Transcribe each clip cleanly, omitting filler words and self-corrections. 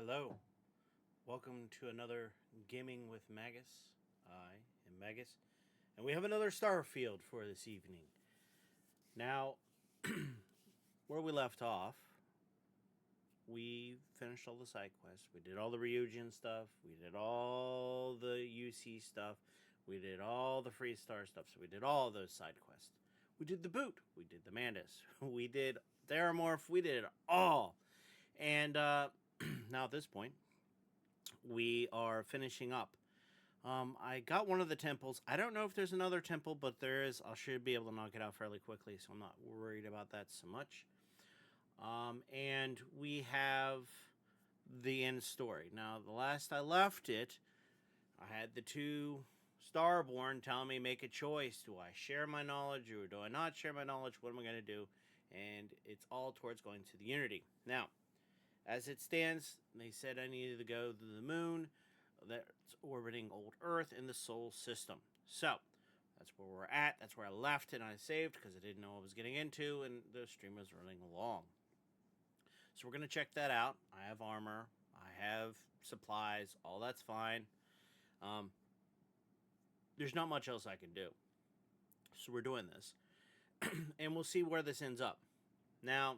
Hello, welcome to another Gaming with Magus. I am Magus, and we have another Starfield for this evening. Now, where we left off, we finished all the side quests. We did all the Ryujin stuff. We did all the UC stuff. We did all the Freestar stuff. So we did all those side quests. We did the boot. We did the Mantis. We did Theramorph. We did it all. And now at this point, we are finishing up. I got one of the temples. I don't know if there's another temple, but there is. I should be able to knock it out fairly quickly, so I'm not worried about that so much. And we have the end story. Now, the last I left it, I had the two Starborn telling me make a choice. Do I share my knowledge or do I not share my knowledge? What am I going to do? And it's all towards going to the Unity. Now, as it stands, they said I needed to go to the moon that's orbiting old Earth in the Sol system. So, that's where we're at. That's where I left and I saved because I didn't know what I was getting into and the stream was running along. So we're going to check that out. I have armor. I have supplies. All that's fine. There's not much else I can do. So we're doing this. And we'll see where this ends up. Now,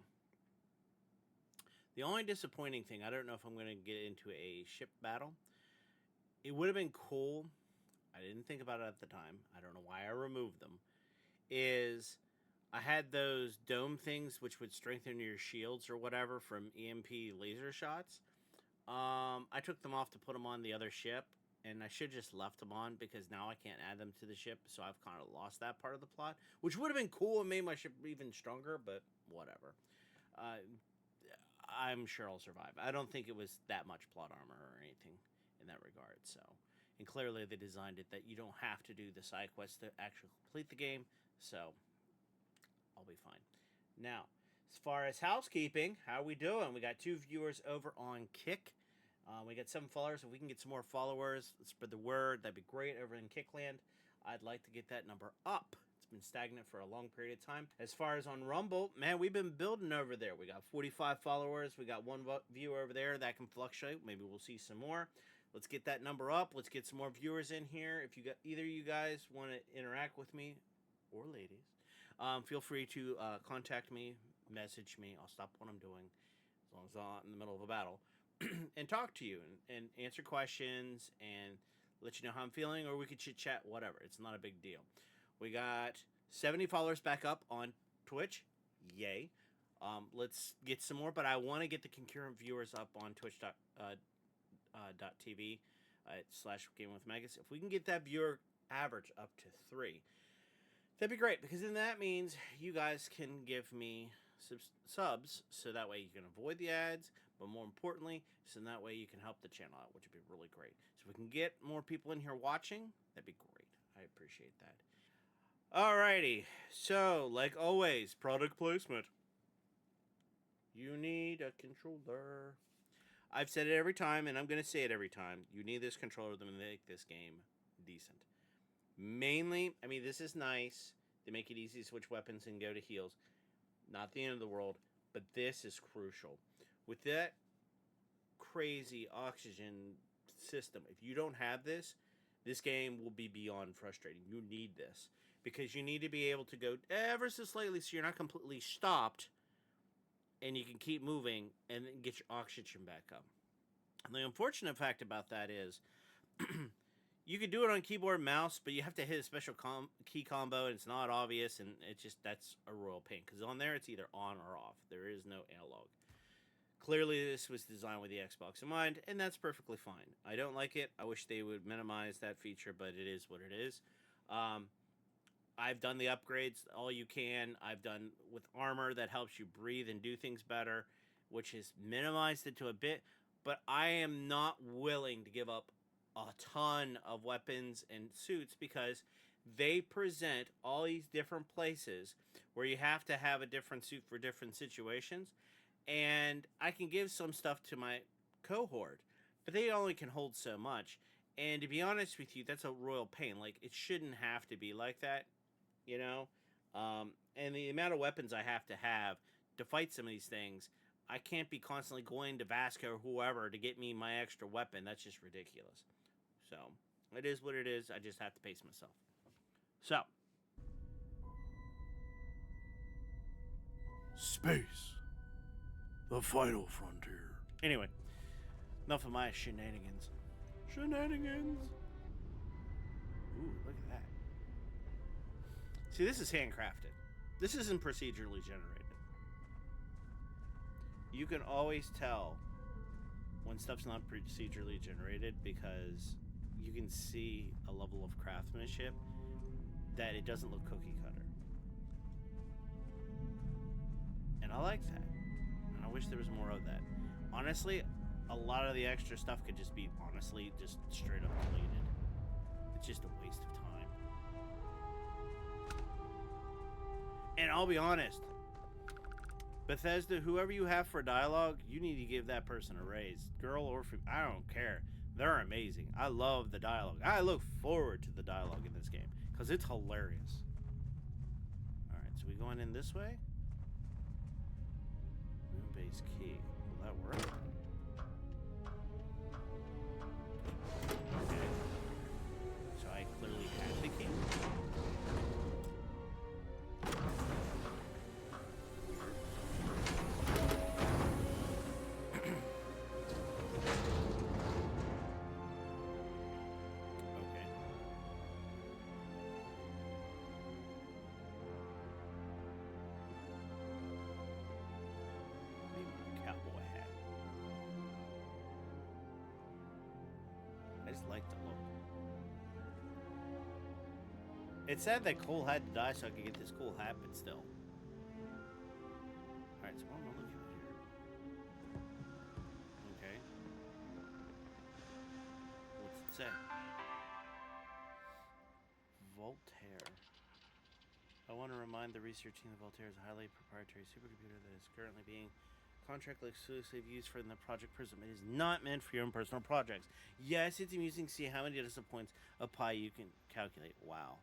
the only disappointing thing, I don't know if I'm going to get into a ship battle. It would have been cool. I didn't think about it at the time. I don't know why I removed them. Is I had those dome things which would strengthen your shields or whatever from EMP laser shots. I took them off to put them on the other ship, and I should have just left them on because now I can't add them to the ship, so I've kind of lost that part of the plot, which would have been cool and made my ship even stronger, but whatever. I'm sure I'll survive. I don't think it was that much plot armor or anything in that regard, so. And clearly they designed it that you don't have to do the side quests to actually complete the game, so I'll be fine. Now, as far as housekeeping, how are we doing? We got 2 viewers over on Kick. We got 7 followers. If we can get some more followers, spread the word. That'd be great over in Kickland. I'd like to get that number up. It's been stagnant for a long period of time. As far as on Rumble, man, we've been building over there. We got 45 followers. We got 1 viewer over there. That can fluctuate. Maybe we'll see some more. Let's get that number up. Let's get some more viewers in here. If you got either of you guys want to interact with me, or ladies, feel free to contact me, message me. I'll stop what I'm doing as long as I'm not in the middle of a battle and talk to you and answer questions and let you know how I'm feeling, or we could chit chat, whatever. It's not a big deal. We got 70 followers back up on Twitch. Yay. Let's get some more, but I want to get the concurrent viewers up on twitch.tv / Game with Magus. If we can get that viewer average up to 3, that'd be great, because then that means you guys can give me subs, so that way you can avoid the ads, but more importantly, so that way you can help the channel out, which would be really great. So if we can get more people in here watching, that'd be great. I appreciate that. Alrighty, so like always, product placement. You need a controller. I've said it every time, and I'm going to say it every time. You need this controller to make this game decent. Mainly, I mean, this is nice. They make it easy to switch weapons and go to heals. Not the end of the world, but this is crucial. With that crazy oxygen system, if you don't have this, this game will be beyond frustrating. You need this, because you need to be able to go ever so slightly so you're not completely stopped, and you can keep moving and then get your oxygen back up. And the unfortunate fact about that is you could do it on keyboard and mouse, but you have to hit a special key combo, and it's not obvious, and it's just, that's a royal pain. Because on there, it's either on or off. There is no analog. Clearly, this was designed with the Xbox in mind, and that's perfectly fine. I don't like it. I wish they would minimize that feature, but it is what it is. I've done the upgrades all you can. I've done with armor that helps you breathe and do things better, which has minimized it to a bit, but I am not willing to give up a ton of weapons and suits, because they present all these different places where you have to have a different suit for different situations, and I can give some stuff to my cohort, but they only can hold so much. And to be honest with you, that's a royal pain. Like, it shouldn't have to be like that, you know? And the amount of weapons I have to fight some of these things, I can't be constantly going to Vasco or whoever to get me my extra weapon. That's just ridiculous. So, it is what it is. I just have to pace myself. So. Space. The final frontier. Anyway, enough of my shenanigans. Shenanigans. Ooh, look at that. See, this is handcrafted. This isn't procedurally generated. You can always tell when stuff's not procedurally generated because you can see a level of craftsmanship that it doesn't look cookie cutter. And I like that. And I wish there was more of that. Honestly, a lot of the extra stuff could just be, just straight up deleted. It's just a waste of time. And I'll be honest, Bethesda, whoever you have for dialogue, you need to give that person a raise. Girl or female, I don't care. They're amazing. I love the dialogue. I look forward to the dialogue in this game because it's hilarious. Alright, so we going in this way? Moonbase key. Will that work? Okay. So I clearly had the key. Like the look. It said that Cole had to die so I could get this cool hat, but still. Alright, so what am I looking at here? Okay. What's it say? Voltaire. I want to remind the research team that Voltaire is a highly proprietary supercomputer that is currently being contract exclusive use for the Project Prism. It is not meant for your own personal projects. Yes, it's amusing to see how many decimal points of pi you can calculate. Wow.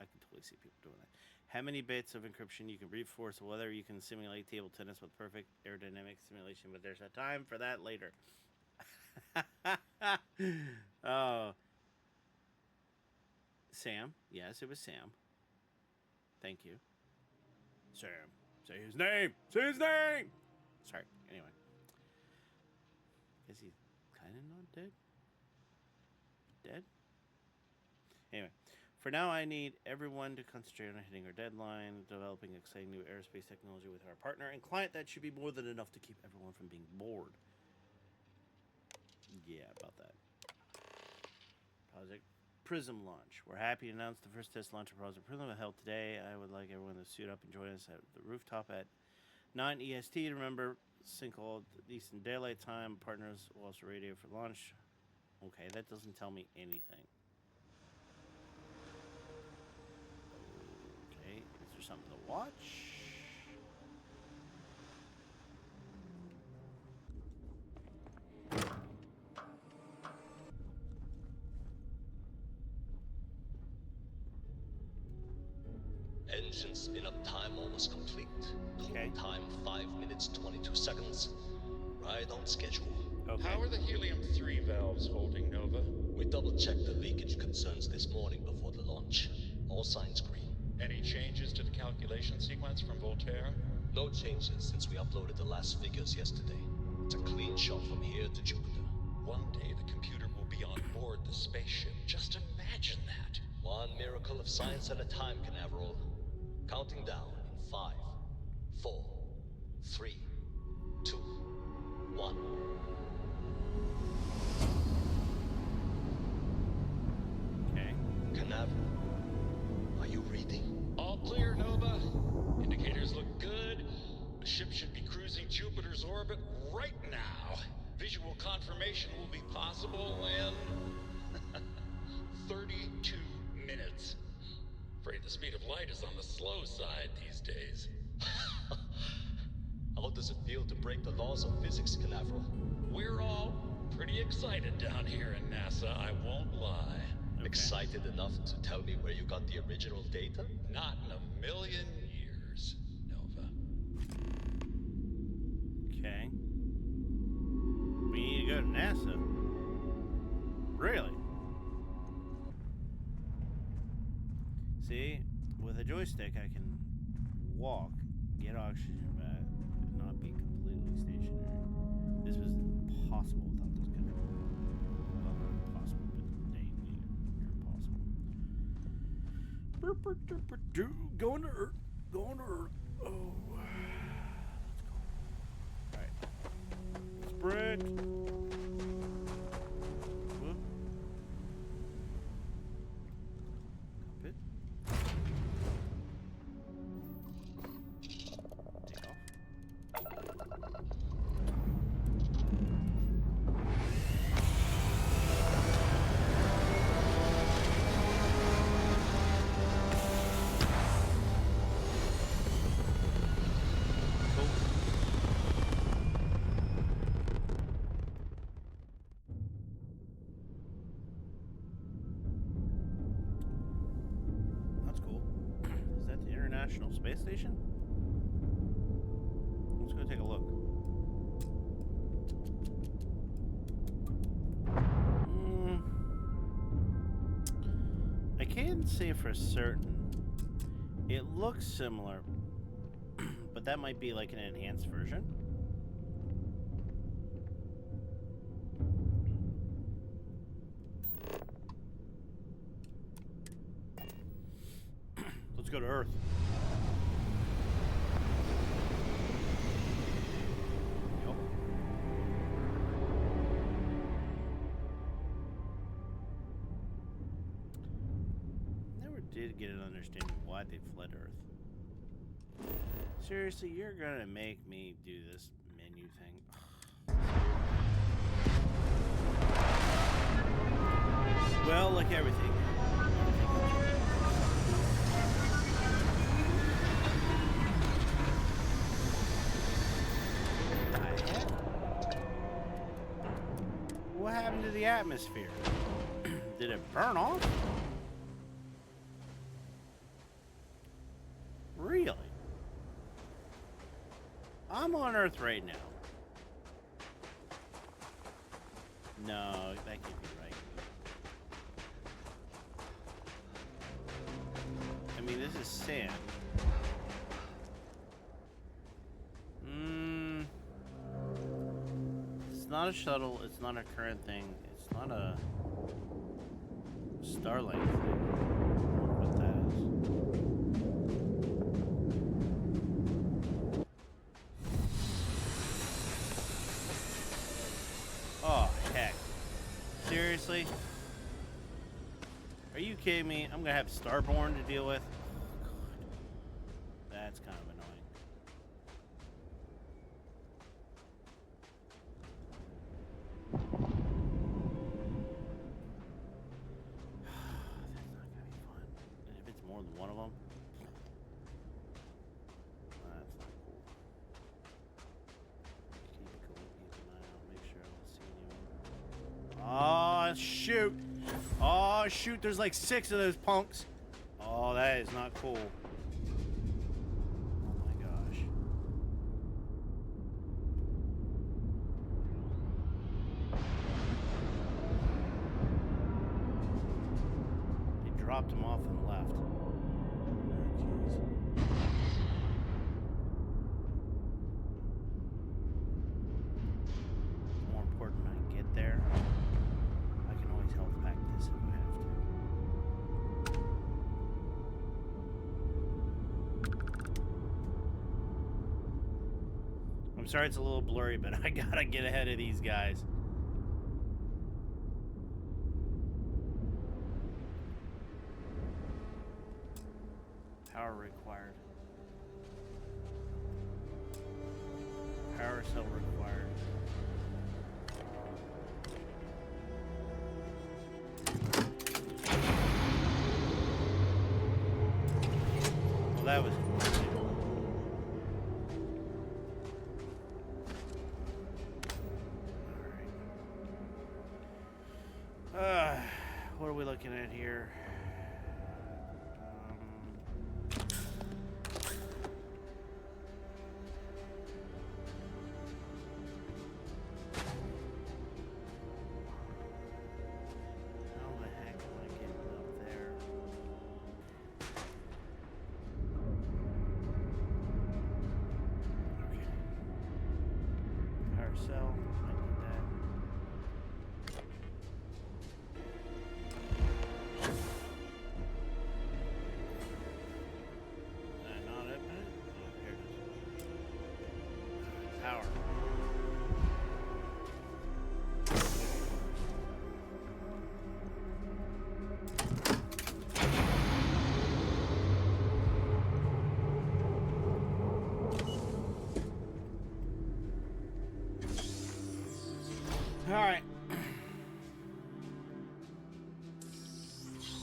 I can totally see people doing that. How many bits of encryption you can reinforce, whether you can simulate table tennis with perfect aerodynamic simulation, but there's a time for that later. Oh. Sam. Yes, it was Sam. Thank you. Sam. Say his name. Say his name. Sorry. Anyway. Is he kind of not dead? Dead? Anyway. For now, I need everyone to concentrate on hitting our deadline, developing exciting new aerospace technology with our partner and client. That should be more than enough to keep everyone from being bored. Yeah, about that. Project Prism launch. We're happy to announce the first test launch of Project Prism held today. I would like everyone to suit up and join us at the rooftop at 9 EST. Remember, single Eastern Daylight Time. Partners will also radio for launch. Okay, that doesn't tell me anything. Okay, is there something to watch? Engine spin-up time almost complete. Okay. Total time 5 minutes 22 seconds. Right on schedule. Okay. How are the helium-3 valves holding, Nova? We double-checked the leakage concerns this morning before the launch. All signs green. Any changes to the calculation sequence from Voltaire? No changes since we uploaded the last figures yesterday. It's a clean shot from here to Jupiter. One day the computer will be on board the spaceship. Just imagine that. One miracle of science at a time, Canaveral. Counting down in 5, 4, 3, 2, 1. Okay. Canaveral, are you reading? All clear, Nova. Indicators look good. The ship should be cruising Jupiter's orbit right now. Visual confirmation will be possible in 32 minutes. Afraid the speed of light is on the slow side these days. How does it feel to break the laws of physics, Canaveral? We're all pretty excited down here in NASA, I won't lie. Okay. Excited enough to tell me where you got the original data? Not in a million years, Nova. Okay. We need to go to NASA. Really? See, with a joystick, I can walk, get oxygen back, and not be completely stationary. This was impossible without this control. Well, not impossible, but dang near impossible. Going to Earth. Going to Earth. Oh. Let's go. Alright. Sprint. Whoop. Cockpit. Take off. Cool. That's cool. Is that the International Space Station? Let's go take a look. I can't say for certain. It looks similar, but that might be like an enhanced version. Let's go to Earth. Yup. Never did get an understanding why they fled Earth. Seriously, you're gonna make me do this menu thing. Well, like everything. What happened to the atmosphere? Did it burn off? Really? I'm on Earth right now. No, that can't be right. I mean, this is sand. It's not a shuttle. It's not a current thing. It's not a Starlight thing. I don't know what that is. Oh, heck. Seriously? Are you kidding me? I'm gonna have Starborn to deal with? Oh, God. That's kind of annoying. That's not gonna be fun. And if it's more than one of them, that's not cool. Keep cool, keep an eye out, make sure I don't see anyone. Oh, shoot! Oh, shoot, there's like 6 of those punks. Oh, that is not cool. Oh my gosh. They dropped him off and left. Oh, jeez. More important when I get there. I can always health pack this if I have to. I'm sorry it's a little blurry, but I gotta get ahead of these guys. Power required. Power cell required. Well, that was cool. Alright. What are we looking at here?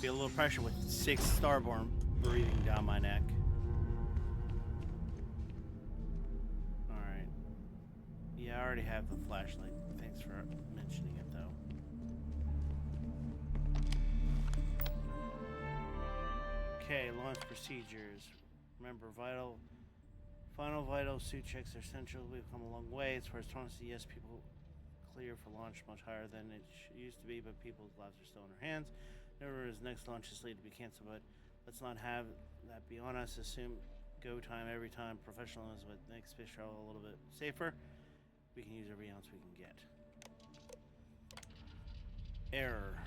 Feel a little pressure with 6 Starborn breathing down my neck. Alright. Yeah, I already have the flashlight. Thanks for mentioning it, though. Okay, launch procedures. Remember, final vital suit checks are essential. We've come a long way. As far as autonomy, yes, people clear for launch much higher than it used to be, but people's lives are still in our hands. Nevertheless, next launch is slated to be canceled, but let's not have that be on us. Assume go time every time. Professionalism with next space travel a little bit safer. We can use every ounce we can get. Error.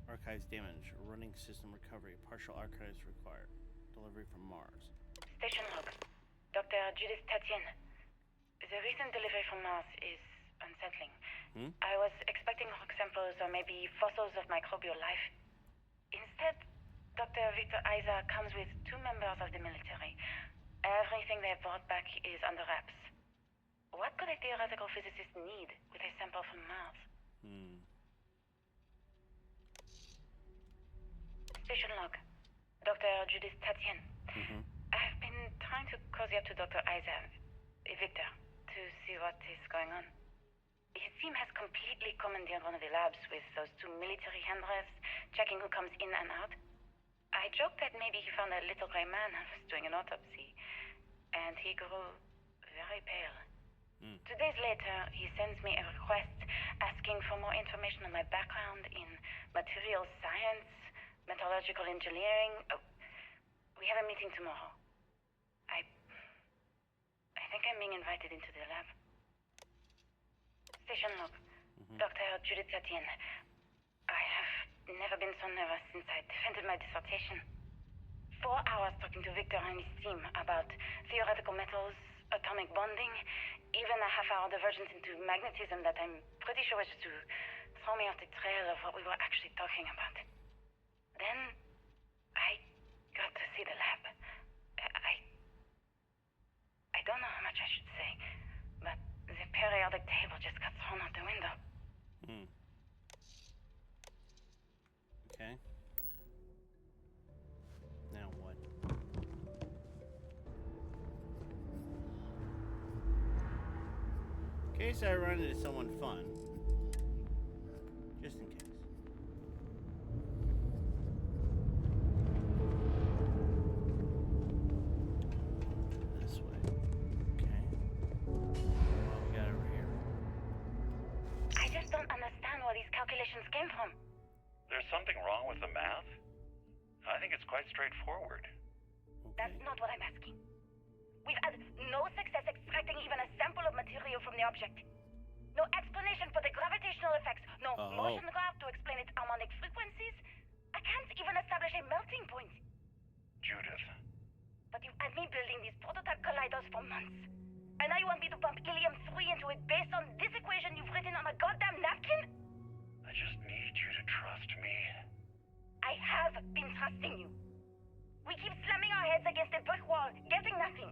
Archives damage. Running system recovery. Partial archives required. Delivery from Mars. Station log. Dr. Judith Tatien. The recent delivery from Mars is unsettling. I was expecting rock samples or maybe fossils of microbial life. Instead, Dr. Victor Isa comes with 2 members of the military. Everything they've brought back is under wraps. What could a theoretical physicist need with a sample from Mars? Station log. Dr. Judith Tatien. I've been trying to cozy up to Dr. Isa, Victor, to see what is going on. His team has completely commandeered one of the labs with those 2 military handlers, checking who comes in and out. I joked that maybe he found a little gray man who was doing an autopsy, and he grew very pale. 2 days later, he sends me a request asking for more information on my background in materials science, metallurgical engineering. We have a meeting tomorrow. I think I'm being invited into the lab. Station log. Dr. Judith Tatien. I have never been so nervous since I defended my dissertation. 4 hours talking to Victor and his team about theoretical metals, atomic bonding, even a half-hour divergence into magnetism that I'm pretty sure was to throw me off the trail of what we were actually talking about. Then, I got to see the lab. I don't know how much I should say, but the periodic table just got thrown out the window. Okay. Now what? In case I run into someone fun. Just in case. This way. Okay. What we got over here? I just don't understand where these calculations came from. There's something wrong with the math? I think it's quite straightforward. That's not what I'm asking. We've had no success extracting even a sample of material from the object. No explanation for the gravitational effects. No motion graph to explain its harmonic frequencies. I can't even establish a melting point. Judith. But you've had me building these prototype colliders for months. And now you want me to pump helium-3 into it based on this equation you've written on a goddamn napkin? I just need you to trust me. I have been trusting you. We keep slamming our heads against a brick wall, getting nothing.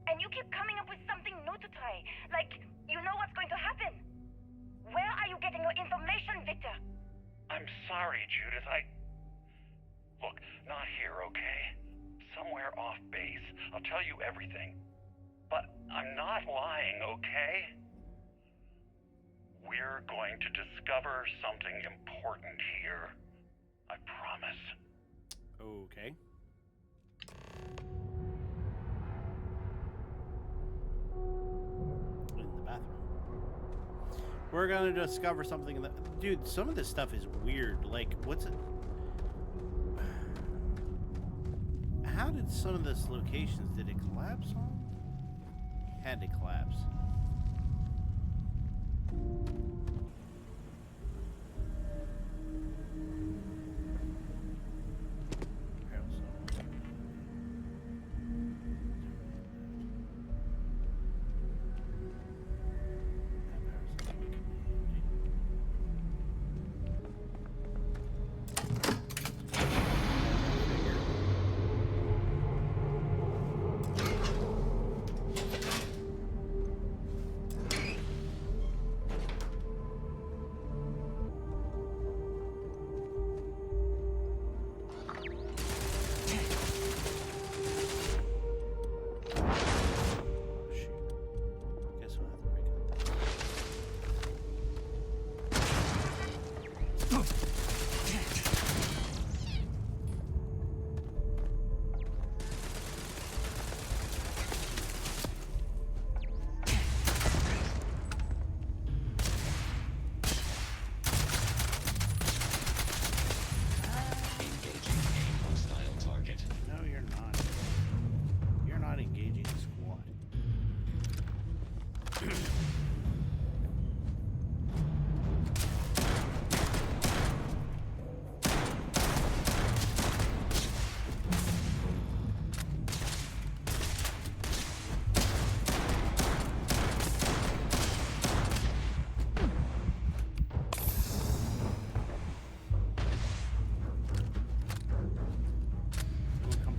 And you keep coming up with something new to try. Like, you know what's going to happen. Where are you getting your information, Victor? I'm sorry, Judith. Look, not here, okay? Somewhere off base. I'll tell you everything. But I'm not lying, okay? We're going to discover something important here. I promise. Okay. In the bathroom. We're gonna discover something in the... Dude, some of this stuff is weird. Like, what's it... How did some of this locations... Did it collapse on? It had to collapse.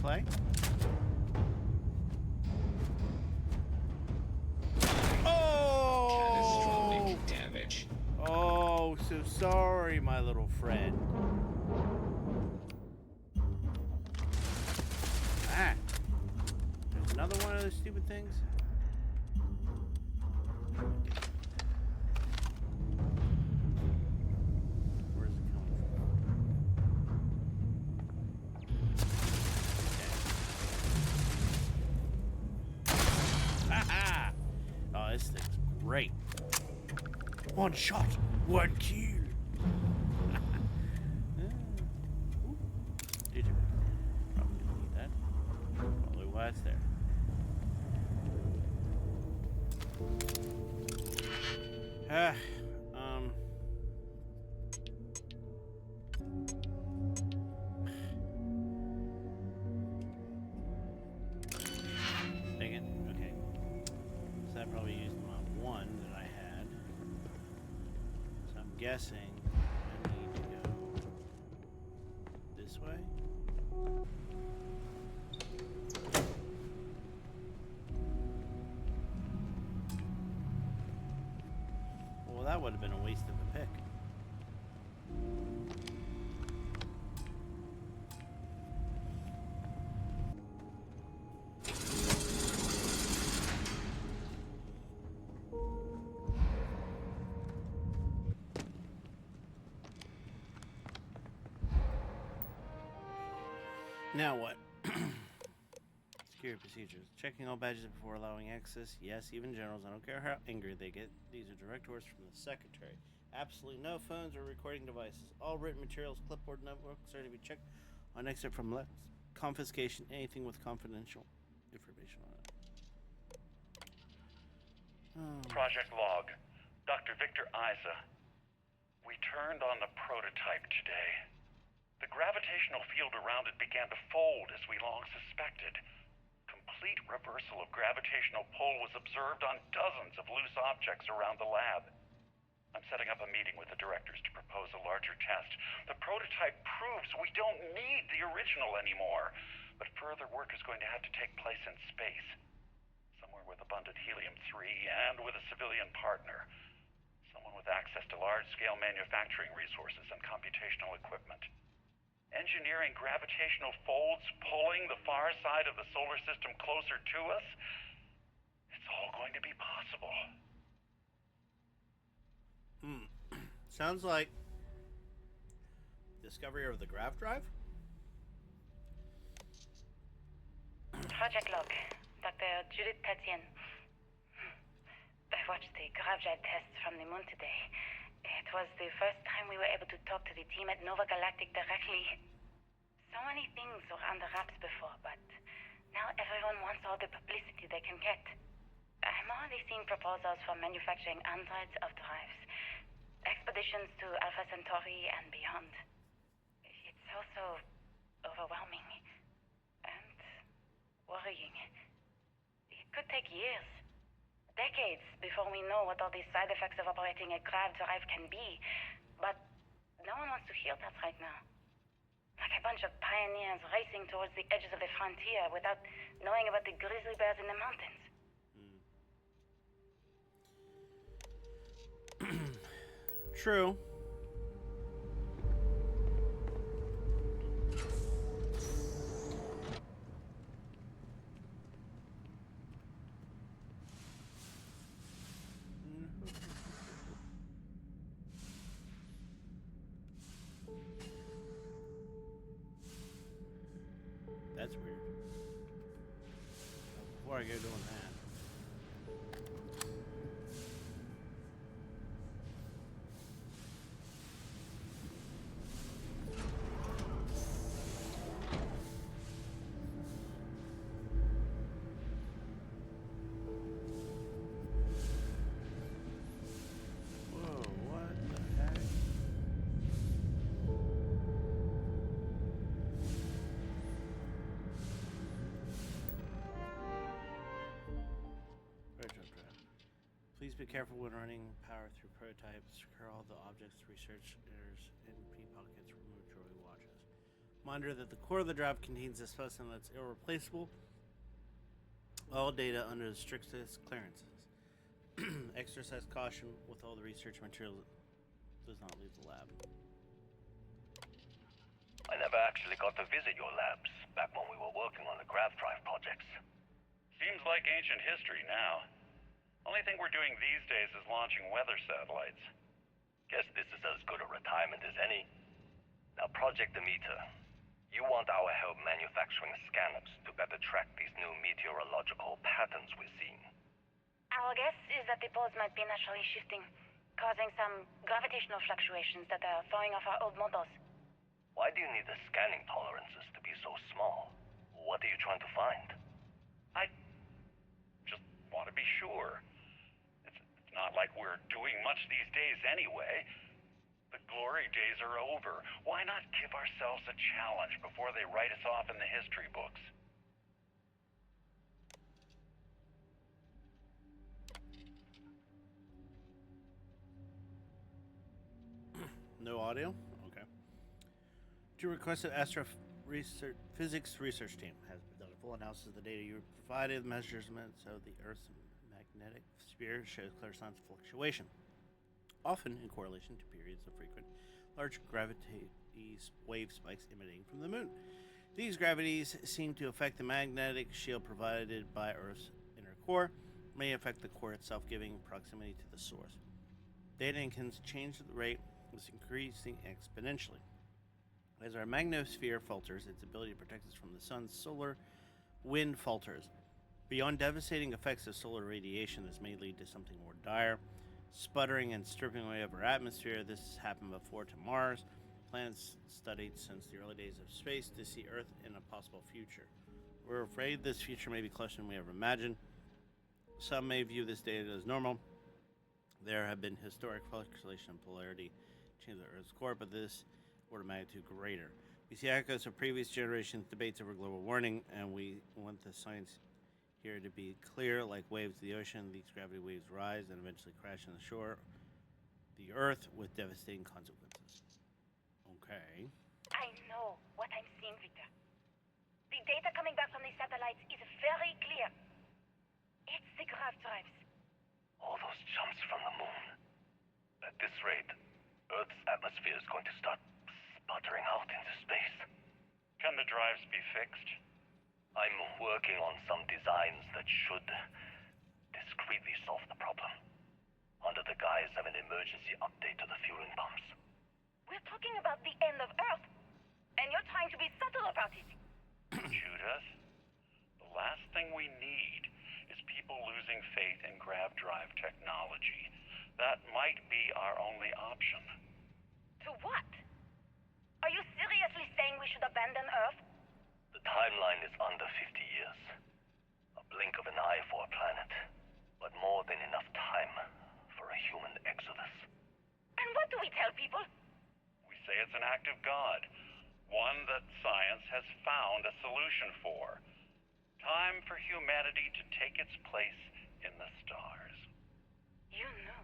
play. Oh! Catastrophic damage. Oh, so sorry, my little friend. Ah! There's another one of those stupid things. Where's it coming from? Okay. Ha! Oh, this thing's great. One shot, one kill. Did you? Probably didn't need that. Probably why it's there. Ah, dang it. Okay. So that probably used my one that I had. So I'm guessing I need to go this way. Well, that would have been a waste of a pick. Now what? Security procedures. Checking all badges before allowing access. Yes, even generals. I don't care how angry they get. These are direct orders from the secretary. Absolutely no phones or recording devices. All written materials, clipboard, notebooks are to be checked on exit from left. Confiscation. Anything with confidential information on it. Oh. Project log. Dr. Victor Isa. We turned on the prototype today. The gravitational field around it began to fold as we long suspected. Complete reversal of gravitational pull was observed on dozens of loose objects around the lab. I'm setting up a meeting with the directors to propose a larger test. The prototype proves we don't need the original anymore, but further work is going to have to take place in space. Somewhere with abundant helium-3 and with a civilian partner. Someone with access to large-scale manufacturing resources and computational equipment. Engineering gravitational folds pulling the far side of the solar system closer to us, it's all going to be possible. Sounds like discovery of the grav drive? Project log. Dr. Judith Tatien. I watched the gravjet tests from the moon today. It was the first time we were able to talk to the team at Nova Galactic directly. So many things were under wraps before, but now everyone wants all the publicity they can get. I'm already seeing proposals for manufacturing androids of drives, expeditions to Alpha Centauri and beyond. It's also overwhelming and worrying. It could take years, decades, before we know what all these side effects of operating a grav drive can be. But no one wants to hear that right now. Like a bunch of pioneers racing towards the edges of the frontier without knowing about the grizzly bears in the mountains. True. That's weird. Before I go doing that. Whoa, what the heck? Please be careful when running power through prototypes. Secure all the objects, researchers, and P pockets. Remove jewelry watches. Reminder that the core of the drive contains a specimen that's irreplaceable. All data under the strictest clearances. Exercise caution with all the research material does not leave the lab. I never actually got to visit your labs back when we were working on the grav drive projects. Seems like ancient history now. Only thing we're doing these days is launching weather satellites. Guess this is as good a retirement as any. Now, Project Demeter, you want our help manufacturing scanners to better track these new meteorological patterns we're seeing. Our guess is that the poles might be naturally shifting, causing some gravitational fluctuations that are throwing off our old models. Why do you need the scanning tolerances to be so small? What are you trying to find? I just want to be sure. It's not like we're doing much these days anyway. The glory days are over. Why not give ourselves a challenge before they write us off in the history books? No audio? Okay. To request an physics research team has done a full analysis of the data you provided. Measurements of the Earth's magnetic sphere shows clear signs of fluctuation, often in correlation to periods of frequent large gravity wave spikes emanating from the moon. These gravities seem to affect the magnetic shield provided by Earth's inner core, may affect the core itself, giving proximity to the source. Data can change the rate is increasing exponentially. As our magnetosphere falters, its ability to protect us from the sun's solar wind falters. Beyond devastating effects of solar radiation, this may lead to something more dire. Sputtering and stripping away of our atmosphere. This has happened before to Mars. Planets studied since the early days of space to see Earth in a possible future. We're afraid this future may be closer than we ever imagined. Some may view this data as normal. There have been historic fluctuation and polarity change of Earth's core, but this order of magnitude greater. We see echoes of previous generations' debates over global warming, and we want the science here to be clear. Like waves of the ocean, these gravity waves rise and eventually crash on the shore, the Earth, with devastating consequences. Okay. I know what I'm seeing, Victor. The data coming back from the satellites is very clear. It's the grav drives. All those jumps from the moon. At this rate, Earth's atmosphere is going to start sputtering out into space. Can the drives be fixed? I'm working on some designs that should discreetly solve the problem, under the guise of an emergency update to the fueling pumps. We're talking about the end of Earth, and you're trying to be subtle about it. Judith, the last thing we need is people losing faith in grav drive technology. That might be our only option. To what? Are you seriously saying we should abandon Earth? The timeline is under 50 years. A blink of an eye for a planet, but more than enough time for a human exodus. And what do we tell people? We say it's an act of God, one that science has found a solution for. Time for humanity to take its place in the stars. You knew,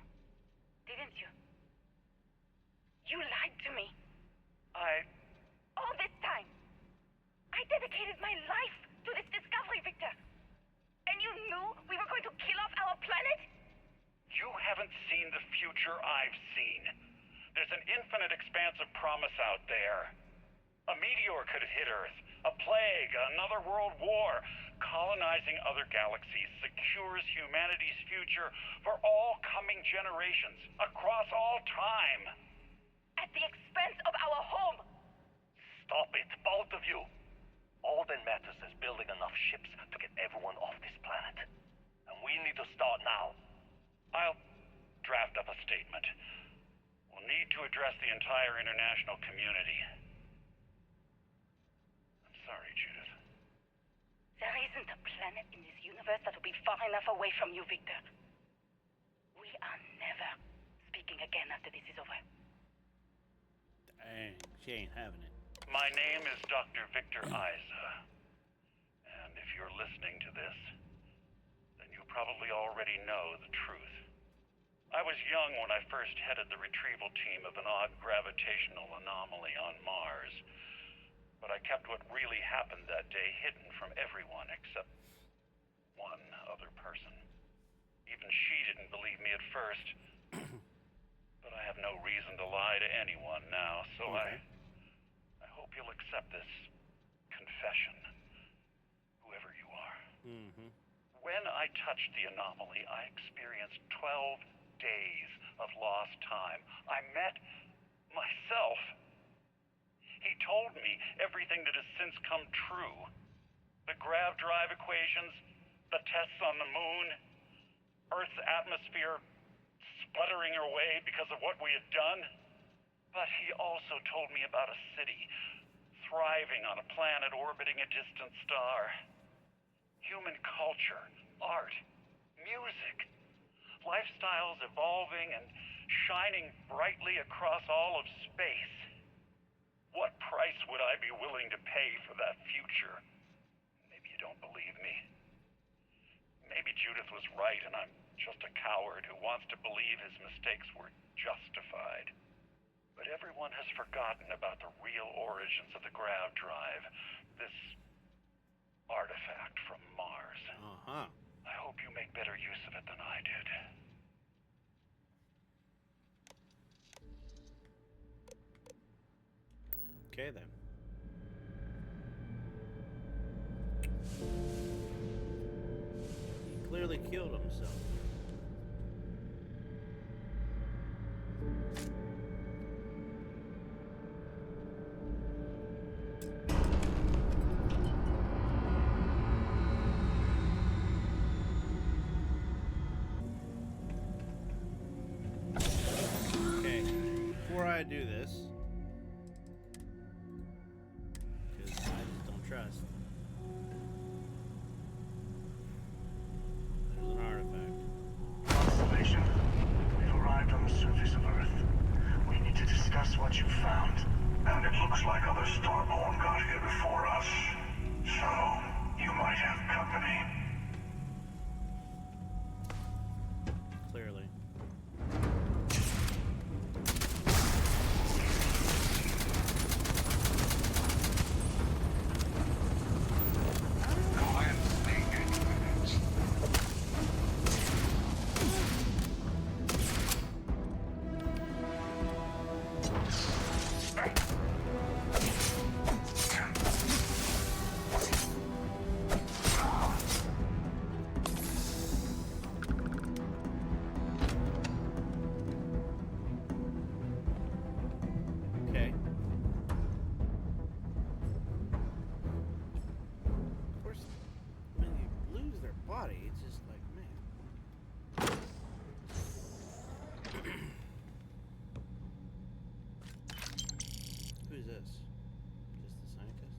didn't you? You lied to me. All this time. I dedicated my life to this discovery, Victor. And you knew we were going to kill off our planet? You haven't seen the future I've seen. There's an infinite expanse of promise out there. A meteor could hit Earth, a plague, another world war. Colonizing other galaxies secures humanity's future for all coming generations, across all time. At the expense of our home. Stop it, both of you. All that matters is building enough ships to get everyone off this planet. And we need to start now. I'll draft up a statement. We'll need to address the entire international community. I'm sorry, Judith. There isn't a planet in this universe that will be far enough away from you, Victor. We are never speaking again after this is over. Dang, she ain't having it. My name is Dr. Victor Isa. And if you're listening to this, then you probably already know the truth. I was young when I first headed the retrieval team of an odd gravitational anomaly on Mars. But I I kept what really happened that day hidden from everyone except one other person. Even she didn't believe me at first. But I have no reason to lie to anyone now, so Okay. I hope you'll accept this confession, whoever you are. Mm-hmm. When I touched the anomaly, I experienced 12 days of lost time. I met myself. He told me everything that has since come true. The grav drive equations, the tests on the moon, Earth's atmosphere sputtering away because of what we had done. But he also told me about a city thriving on a planet orbiting a distant star. Human culture, art, music, lifestyles evolving and shining brightly across all of space. What price would I be willing to pay for that future? Maybe you don't believe me. Maybe Judith was right and I'm just a coward who wants to believe his mistakes were justified. But everyone has forgotten about the real origins of the grav drive, this artifact from Mars. Uh-huh. I hope you make better use of it than I did. Okay, then. He clearly killed himself. Okay, before I do this, because I just don't trust. There's an artifact. Constellation, we've arrived on the surface of Earth. We need to discuss what you found. And it looks like other Starborn got here before us. So, you might have company. Clearly. Okay. Of course, when you lose their body, it's just like, man. Who's this? Just the scientist?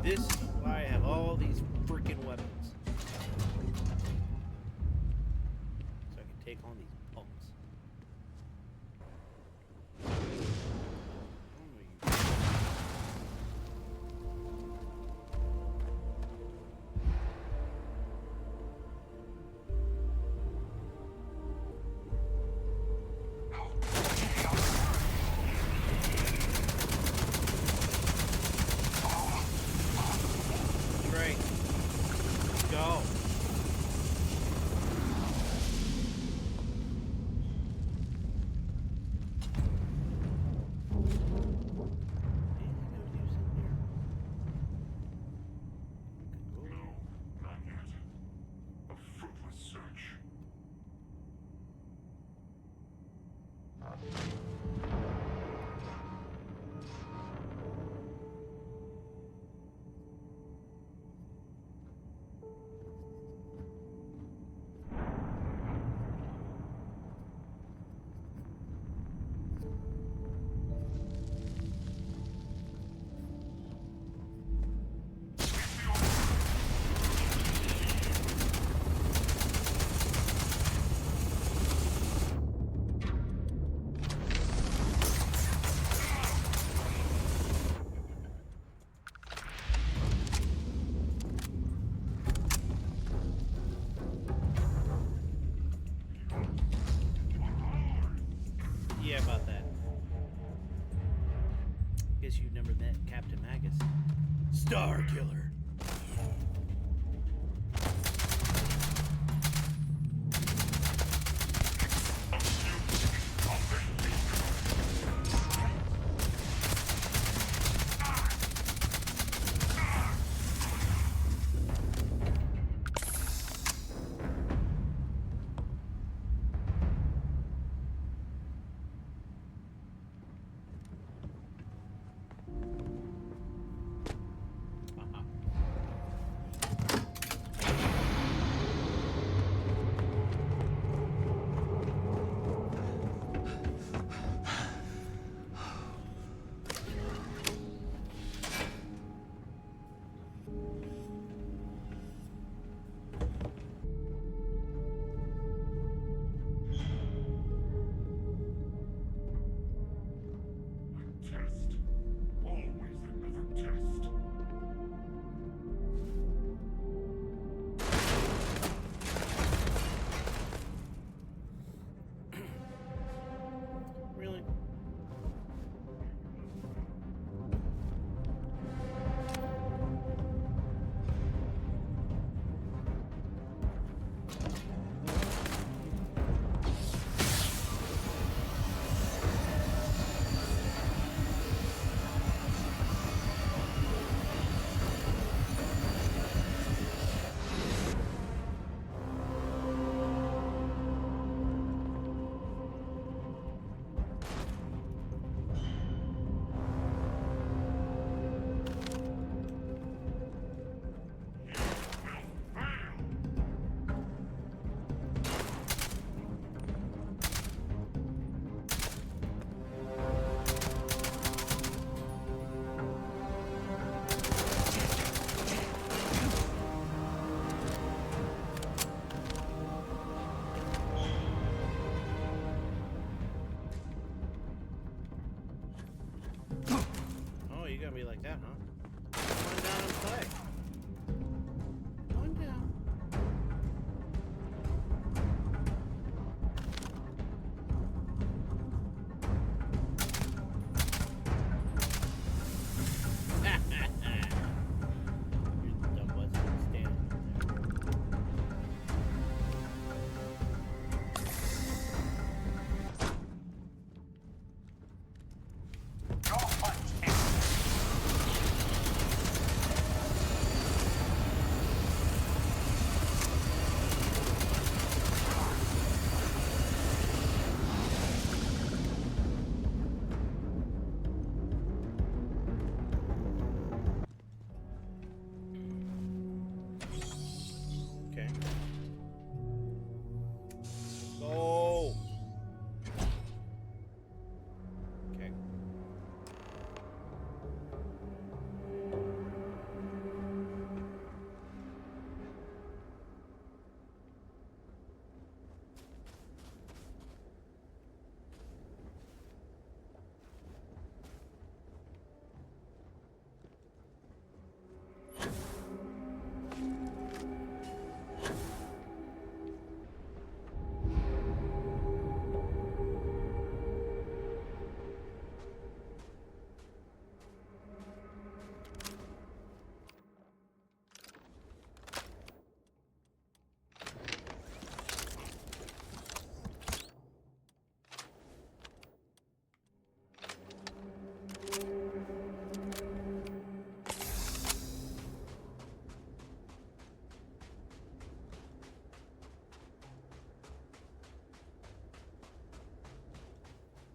This is why I have all these freaking weapons. So I can take on these punks. I don't know you. Great. guess you've never met Captain Magus. Star Killer. Test. Always another test. Really? Oh, you gotta be like that, huh? Come on down and play. Come on down. You're the dumb butts standing there. Your fight is Okay. Go. Okay.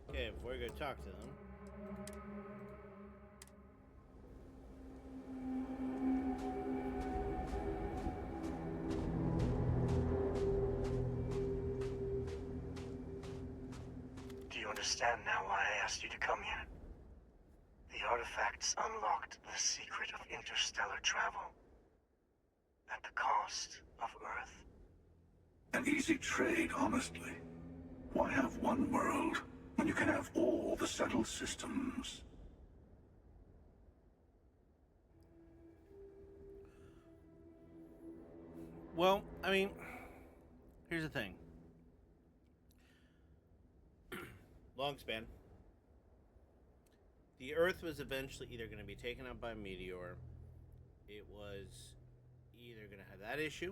Okay, before we go talk to them. Do you understand now why I asked you to come here? The artifacts unlocked the secret of interstellar travel. At the cost of Earth. An easy trade, honestly. Why have one world when you can have all the settled systems? Well, I mean, here's the thing. Longspan. The Earth was eventually either going to be taken up by a meteor. It was either going to have that issue.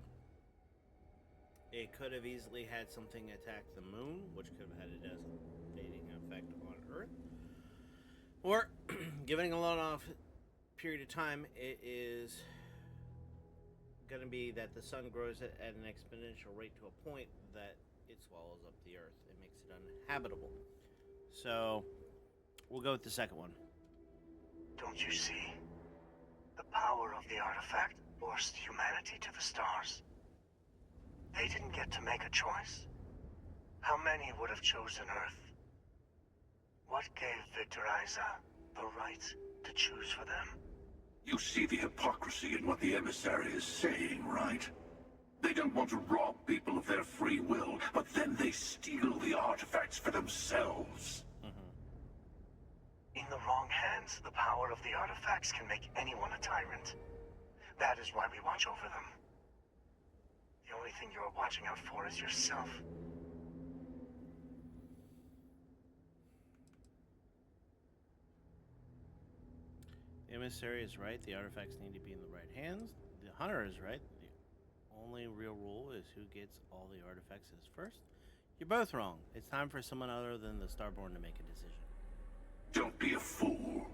It could have easily had something attack the moon, which could have had a devastating effect on Earth. Or, given a long enough period of time, it is going to be that the sun grows at an exponential rate to a point that it swallows up the Earth. It makes it uninhabitable. So, we'll go with the second one. Don't you see? The power of the artifact forced humanity to the stars. They didn't get to make a choice. How many would have chosen Earth? What gave Victor Isa the right to choose for them? You see the hypocrisy in what the emissary is saying, right? They don't want to rob people of their free will, but then they steal the artifacts for themselves. In the wrong hands, the power of the artifacts can make anyone a tyrant. That is why we watch over them. The only thing you're watching out for is yourself. The emissary is right. The artifacts need to be in the right hands. The hunter is right. The only real rule is who gets all the artifacts is first. You're both wrong. It's time for someone other than the Starborn to make a decision. Don't be a fool.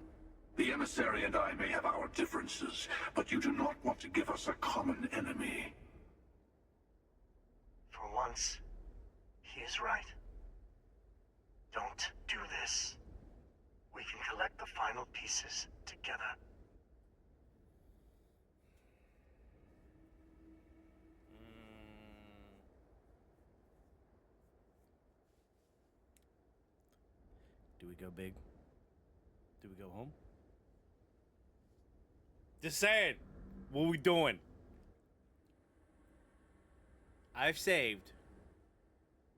The emissary and I may have our differences, but you do not want to give us a common enemy. For once, he is right. Don't do this. We can collect the final pieces together. Do we go big? Do we go home? Just saying. What are we doing? I've saved.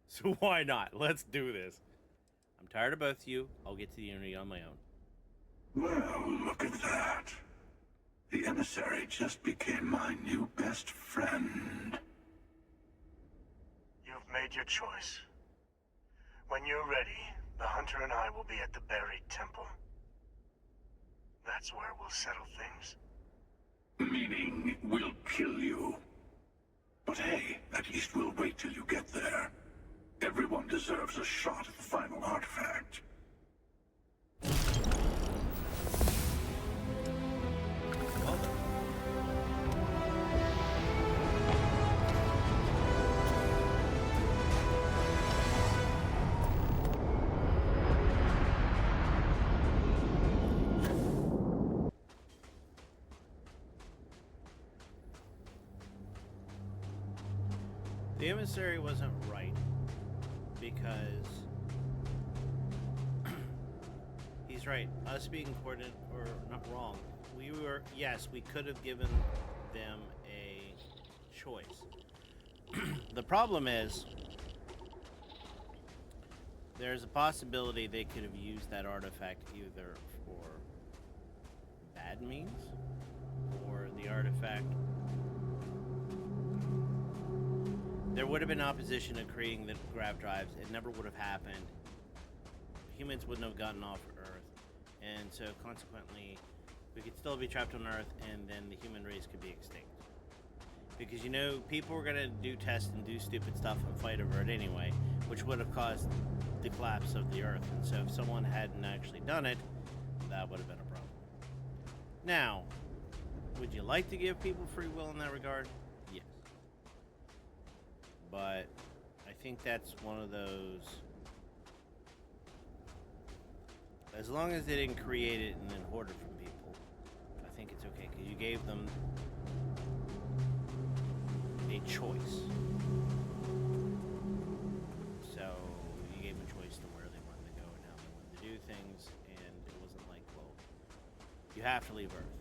So why not? Let's do this. I'm tired of both of you. I'll get to the Unity on my own. Well, look at that. The emissary just became my new best friend. You've made your choice. When you're ready, the hunter and I will be at the buried temple. That's where we'll settle things. Meaning, we'll kill you. But hey, at least we'll wait till you get there. Everyone deserves a shot at the final artifact. The emissary wasn't right because he's right. Us being coordinated or not wrong. Yes, we could have given them a choice. The problem is there's a possibility they could have used that artifact either for bad means or the artifact. There would have been opposition to creating the grav drives. It never would have happened. Humans wouldn't have gotten off Earth. And so, consequently, we could still be trapped on Earth, and then the human race could be extinct. Because, you know, people were going to do tests and do stupid stuff and fight over it anyway, which would have caused the collapse of the Earth. And so, if someone hadn't actually done it, that would have been a problem. Now, would you like to give people free will in that regard? Yes. But I think that's one of those. As long as they didn't create it and then hoard it from people, I think it's okay because you gave them a choice. So you gave them a choice to where they wanted to go and how they wanted to do things, and it wasn't like, well, you have to leave Earth.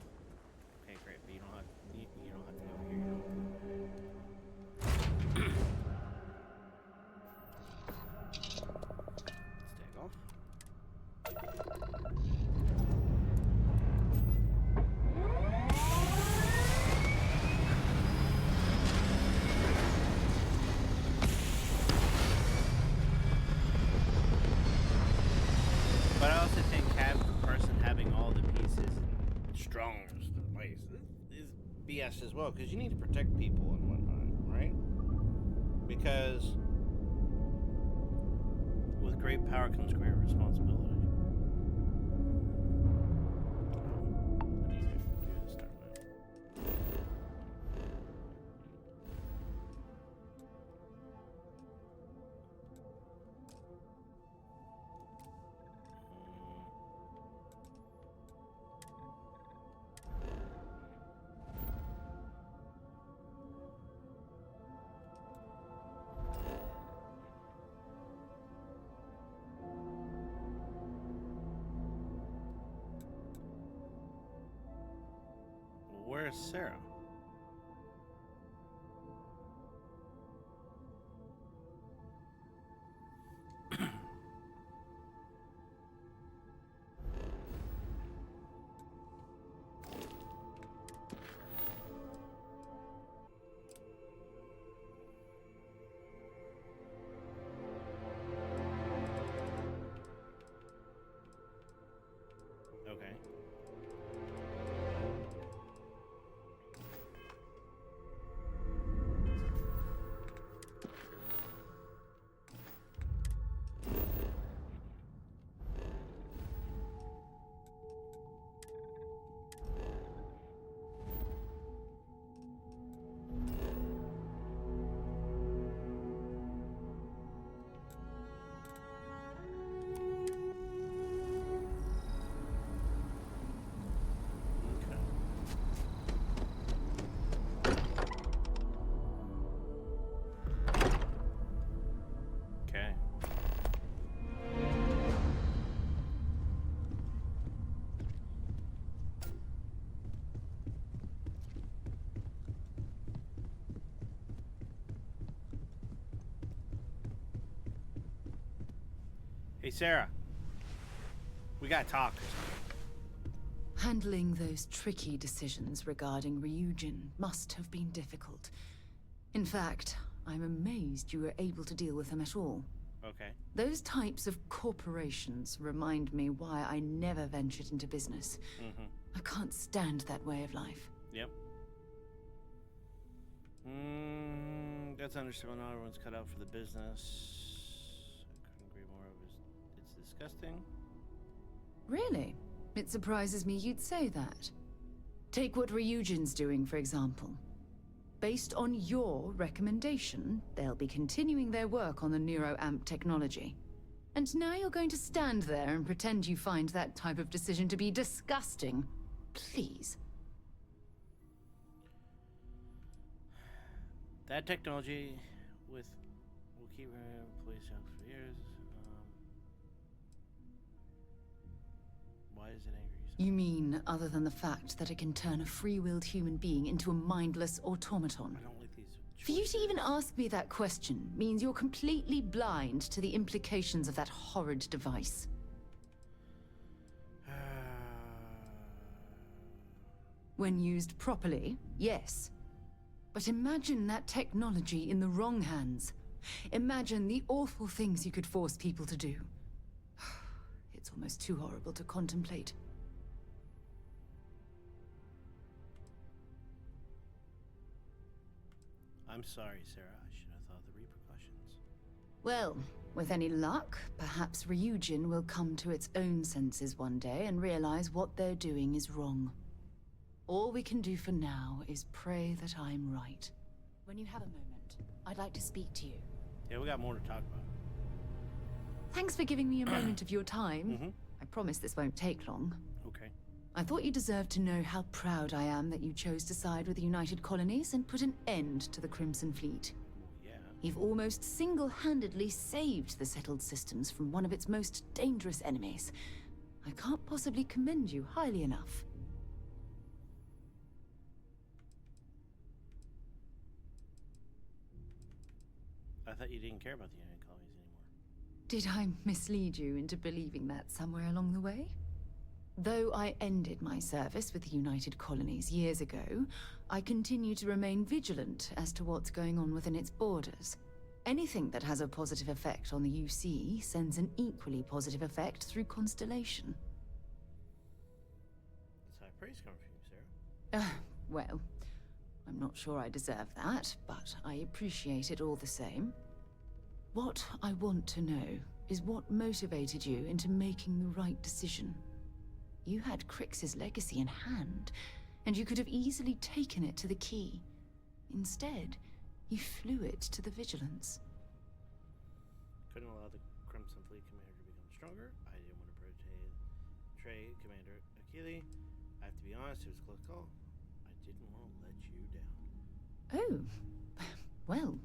Okay, great, but you don't have to go here. You don't. strong as the place is BS as well, because you need to protect people and whatnot, right? Because with great power comes great responsibility. Where's Sarah? Okay. Okay. Hey, Sarah. We gotta talk. Handling those tricky decisions regarding Ryujin must have been difficult. In fact, I'm amazed you were able to deal with him at all. Okay. Those types of corporations remind me why I never ventured into business. I can't stand that way of life. Yep. That's understandable. Not everyone's cut out for the business. I couldn't agree more. It's disgusting. Really? It surprises me you'd say that. Take what Ryujin's doing, for example. Based on your recommendation, they'll be continuing their work on the Neuroamp technology. And now you're going to stand there and pretend you find that type of decision to be disgusting. Please. That technology will keep employees out for years. Why is it angry? You mean, other than the fact that it can turn a free-willed human being into a mindless automaton? I don't like these. For you to even ask me that question means you're completely blind to the implications of that horrid device. When used properly, yes. But imagine that technology in the wrong hands. Imagine the awful things you could force people to do. It's almost too horrible to contemplate. I'm sorry, Sarah. I should have thought of the repercussions. Well, with any luck, perhaps Ryujin will come to its own senses one day and realize what they're doing is wrong. All we can do for now is pray that I'm right. When you have a moment, I'd like to speak to you. Yeah, we got more to talk about. Thanks for giving me a moment of your time. I promise this won't take long. Okay. I thought you deserved to know how proud I am that you chose to side with the United Colonies and put an end to the Crimson Fleet. Yeah. You've almost single-handedly saved the settled systems from one of its most dangerous enemies. I can't possibly commend you highly enough. I thought you didn't care about the United Colonies anymore. Did I mislead you into believing that somewhere along the way? Though I ended my service with the United Colonies years ago, I continue to remain vigilant as to what's going on within its borders. Anything that has a positive effect on the UC sends an equally positive effect through Constellation. That's how I praise coming from you, Sarah. Well, I'm not sure I deserve that, but I appreciate it all the same. What I want to know is what motivated you into making the right decision. You had Crix's legacy in hand, and you could have easily taken it to the key. Instead, you flew it to the Vigilance. Couldn't allow the Crimson Fleet commander to become stronger. I didn't want to betray Commander Akili. I have to be honest, it was a close call. I didn't want to let you down. Oh, well,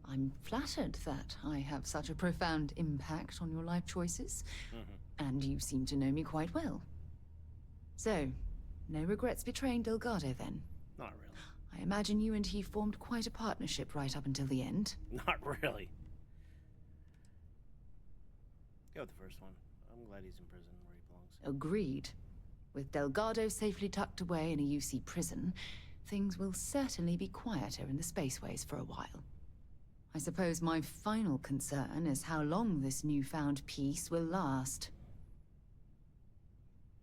I'm flattered that I have such a profound impact on your life choices. And you seem to know me quite well. So, no regrets betraying Delgado then? Not really. I imagine you and he formed quite a partnership right up until the end. Not really. Go with the first one. I'm glad he's in prison where he belongs. Agreed. With Delgado safely tucked away in a UC prison, things will certainly be quieter in the spaceways for a while. I suppose my final concern is how long this newfound peace will last.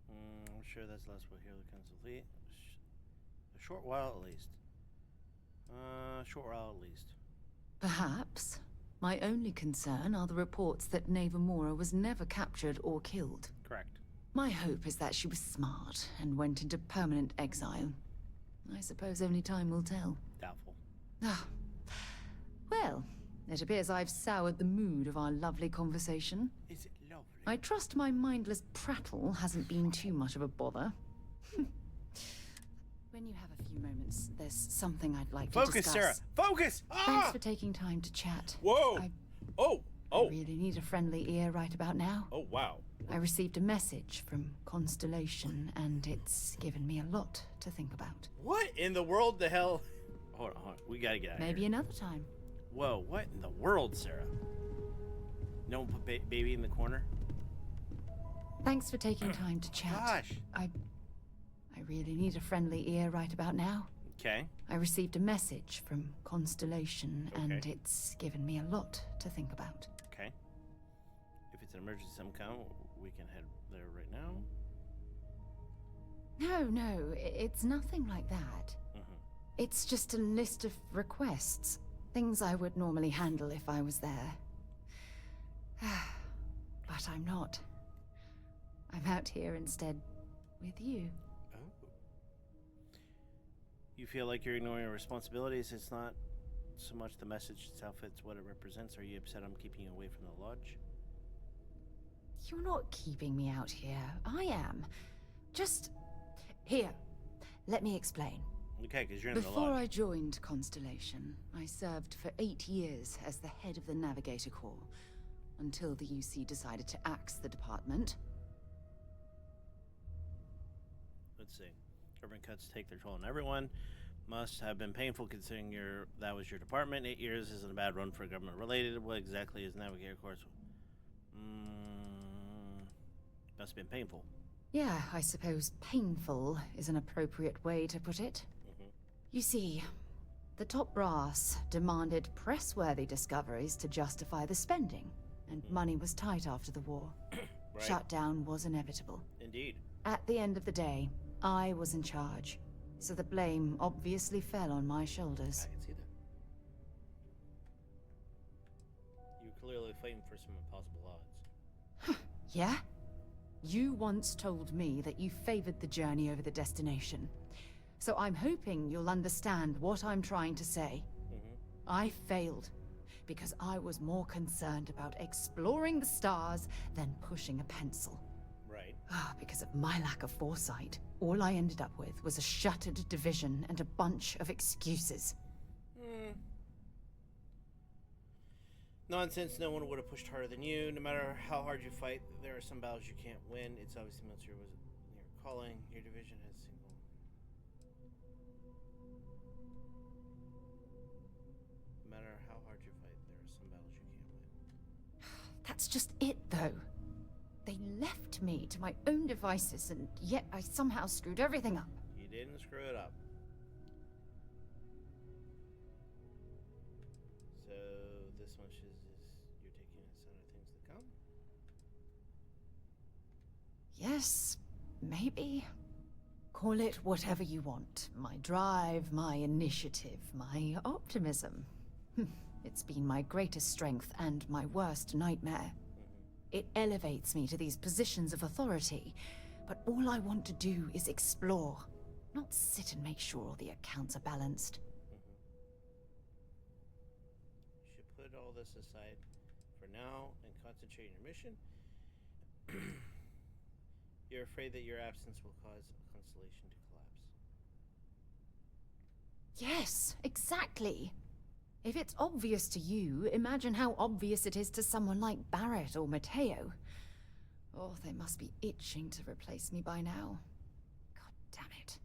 I'm sure that's less we'll hear the Council Fleet. A short while at least. Perhaps. My only concern are the reports that Navarmora was never captured or killed. Correct. My hope is that she was smart and went into permanent exile. I suppose only time will tell. Doubtful. Well, it appears I've soured the mood of our lovely conversation. Is it lovely? I trust my mindless prattle hasn't been too much of a bother. When you have a few moments, there's something I'd like to discuss. Focus, Sarah! Focus! Thanks for taking time to chat. Whoa! I really need a friendly ear right about now. Oh, wow. I received a message from Constellation, and it's given me a lot to think about. What in the world the hell? Hold on. We gotta get out of Maybe here. another time. Whoa, what in the world, Sarah? No one put baby in the corner? Thanks for taking time to chat. Gosh. I really need a friendly ear right about now. Okay. I received a message from Constellation, and Okay. it's given me a lot to think about. Okay. If it's an emergency of some kind, we can head there right now. No, it's nothing like that. It's just a list of requests. Things I would normally handle if I was there. But I'm not. I'm out here instead with you. Oh. You feel like you're ignoring your responsibilities? It's not so much the message itself, it's what it represents. Are you upset I'm keeping you away from the lodge? You're not keeping me out here. I am. Just... Here. Let me explain. Okay, because you're in the Before lodge. I joined Constellation, I served for 8 years as the head of the Navigator Corps, until the UC decided to axe the department. Let's see. Government cuts take their toll on everyone. Must have been painful considering that was your department. 8 years isn't a bad run for government related. What exactly is Navigator Corps? Must have been painful. Yeah, I suppose painful is an appropriate way to put it. You see, the top brass demanded press-worthy discoveries to justify the spending, and money was tight after the war. Right. Shutdown was inevitable. Indeed. At the end of the day, I was in charge, so the blame obviously fell on my shoulders. I can see that. You're clearly fighting for some impossible odds. Yeah? You once told me that you favored the journey over the destination. So I'm hoping you'll understand what I'm trying to say. I failed because I was more concerned about exploring the stars than pushing a pencil. Right. Because of my lack of foresight, all I ended up with was a shattered division and a bunch of excuses. Nonsense, no one would have pushed harder than you. No matter how hard you fight, there are some battles you can't win. It's obviously Monsieur was near calling. Your division has single... No matter how hard you fight, there are some battles you can't win. That's just it, though. They left me to my own devices, and yet I somehow screwed everything up. You didn't screw it up. So, this much is you're taking a sign of things to come? Yes, maybe. Call it whatever you want. My drive, my initiative, my optimism. It's been my greatest strength and my worst nightmare. It elevates me to these positions of authority, but all I want to do is explore, not sit and make sure all the accounts are balanced. You should put all this aside for now and concentrate on your mission. You're afraid that your absence will cause a constellation to collapse. Yes, exactly. If it's obvious to you, imagine how obvious it is to someone like Barrett or Mateo. Oh, they must be itching to replace me by now. God damn it.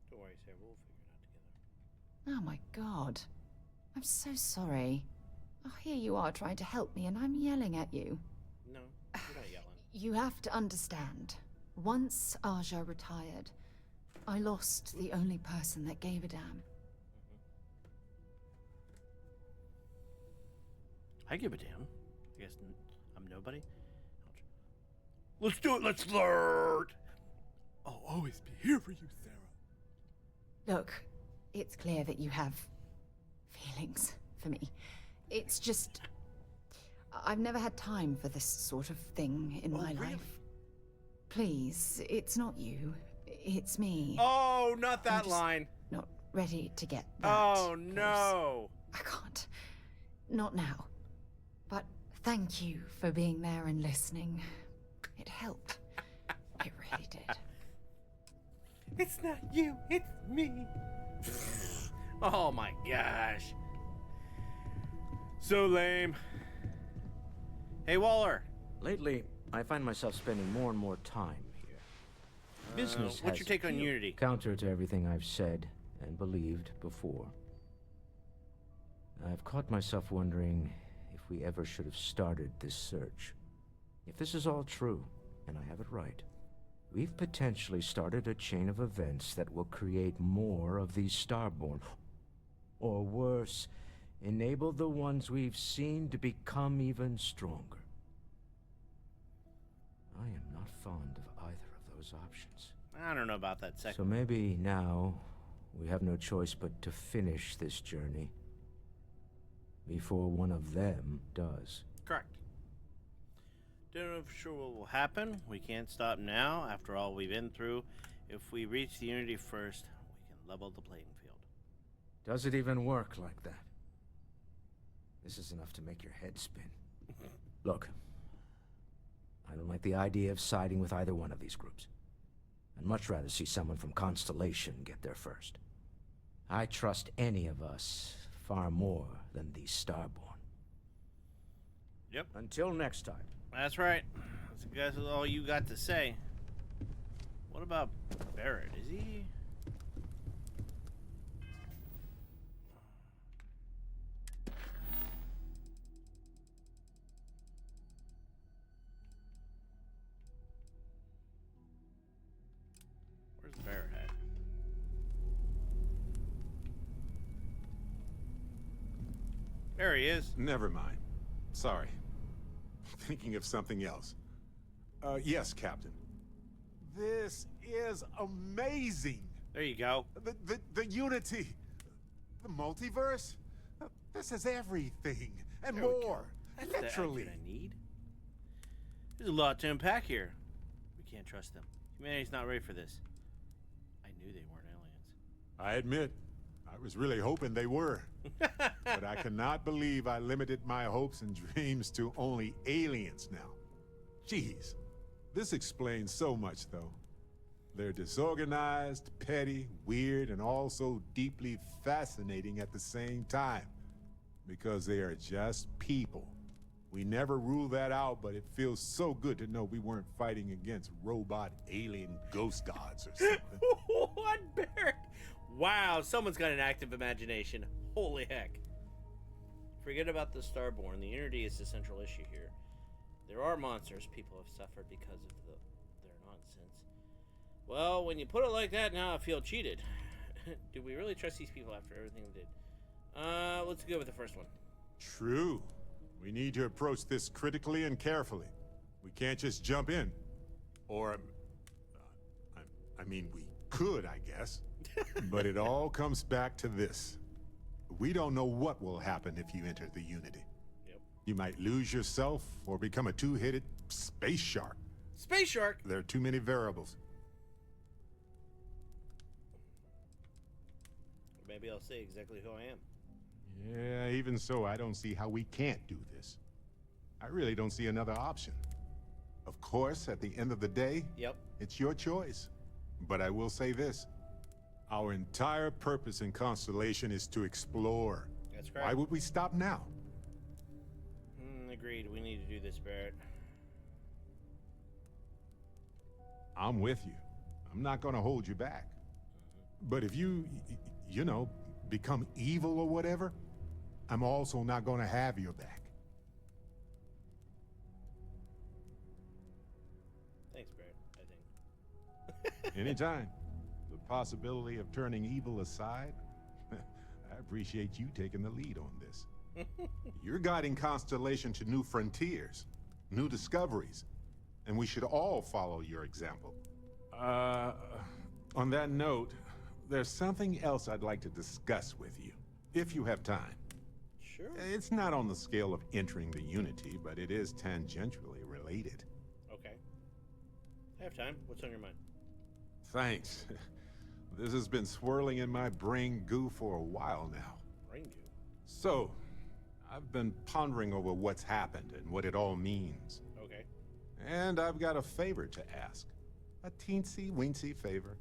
Don't worry, Sarah, we'll figure it out together. Oh my God. I'm so sorry. Oh, here you are trying to help me and I'm yelling at you. No, you're not yelling. You have to understand. Once Aja retired, I lost the only person that gave a damn. I give a damn. I guess I'm nobody. Let's do it. Let's flirt. I'll always be here for you, Sarah. Look, it's clear that you have feelings for me. It's just, I've never had time for this sort of thing in my life. Please, it's not you. It's me. Oh, not that I'm line. Not ready to get that Oh, close. no. I can't. Not now. But thank you for being there and listening. It helped. It really did. It's not you, it's me. Oh my gosh. So lame. Hey, Waller. Lately, I find myself spending more and more time here. Business what's has your take on appeal, Unity? counter to everything I've said and believed before. I've caught myself wondering if we ever should have started this search. If this is all true, and I have it right, we've potentially started a chain of events that will create more of these Starborn. Or worse, enable the ones we've seen to become even stronger. I am not fond of either of those options. I don't know about that second. So maybe now we have no choice but to finish this journey before one of them does. Correct. Don't know for sure what will happen. We can't stop now. After all we've been through, if we reach the Unity first, we can level the playing field. Does it even work like that? This is enough to make your head spin. Look, I don't like the idea of siding with either one of these groups. I'd much rather see someone from Constellation get there first. I trust any of us far more than these Starborn. Yep. Until next time. That's right. That's all you got to say. What about Barrett? Is he... Where's Barrett at? There he is. Never mind. Sorry. Thinking of something else. Yes, Captain. This is amazing. There you go. The Unity. The multiverse. This is everything. And There we go. more. That's Literally. the I need. There's a lot to unpack here. We can't trust them. Humanity's not ready for this. I knew they weren't aliens. I admit, I was really hoping they were. But I cannot believe I limited my hopes and dreams to only aliens now. Jeez. This explains so much, though. They're disorganized, petty, weird, and also deeply fascinating at the same time. Because they are just people. We never ruled that out, but it feels so good to know we weren't fighting against robot alien ghost gods or something. What, Barrett? Wow, someone's got an active imagination. Holy heck. Forget about the Starborn. The Unity is the central issue here. There are monsters people have suffered because of their nonsense. Well, when you put it like that, now I feel cheated. Do we really trust these people after everything they did? Let's go with the first one. True. We need to approach this critically and carefully. We can't just jump in. Or, I mean, we could, I guess. But it all comes back to this. We don't know what will happen if you enter the Unity. Yep. You might lose yourself or become a two-headed space shark. Space shark? There are too many variables. Maybe I'll say exactly who I am. Yeah, even so, I don't see how we can't do this. I really don't see another option. Of course, at the end of the day, Yep. it's your choice. But I will say this. Our entire purpose in Constellation is to explore. That's correct. Why would we stop now? Agreed. We need to do this, Barrett. I'm with you. I'm not gonna hold you back. But if you know, become evil or whatever, I'm also not gonna have your back. Thanks, Barrett, I think. Anytime. The possibility of turning evil aside, I appreciate you taking the lead on this. You're guiding Constellation to new frontiers, new discoveries, and we should all follow your example. On that note, there's something else I'd like to discuss with you, if you have time. Sure. It's not on the scale of entering the Unity, but it is tangentially related. Okay. I have time. What's on your mind? Thanks. This has been swirling in my brain goo for a while now. Brain goo? So, I've been pondering over what's happened and what it all means. Okay. And I've got a favor to ask. A teensy-weensy favor.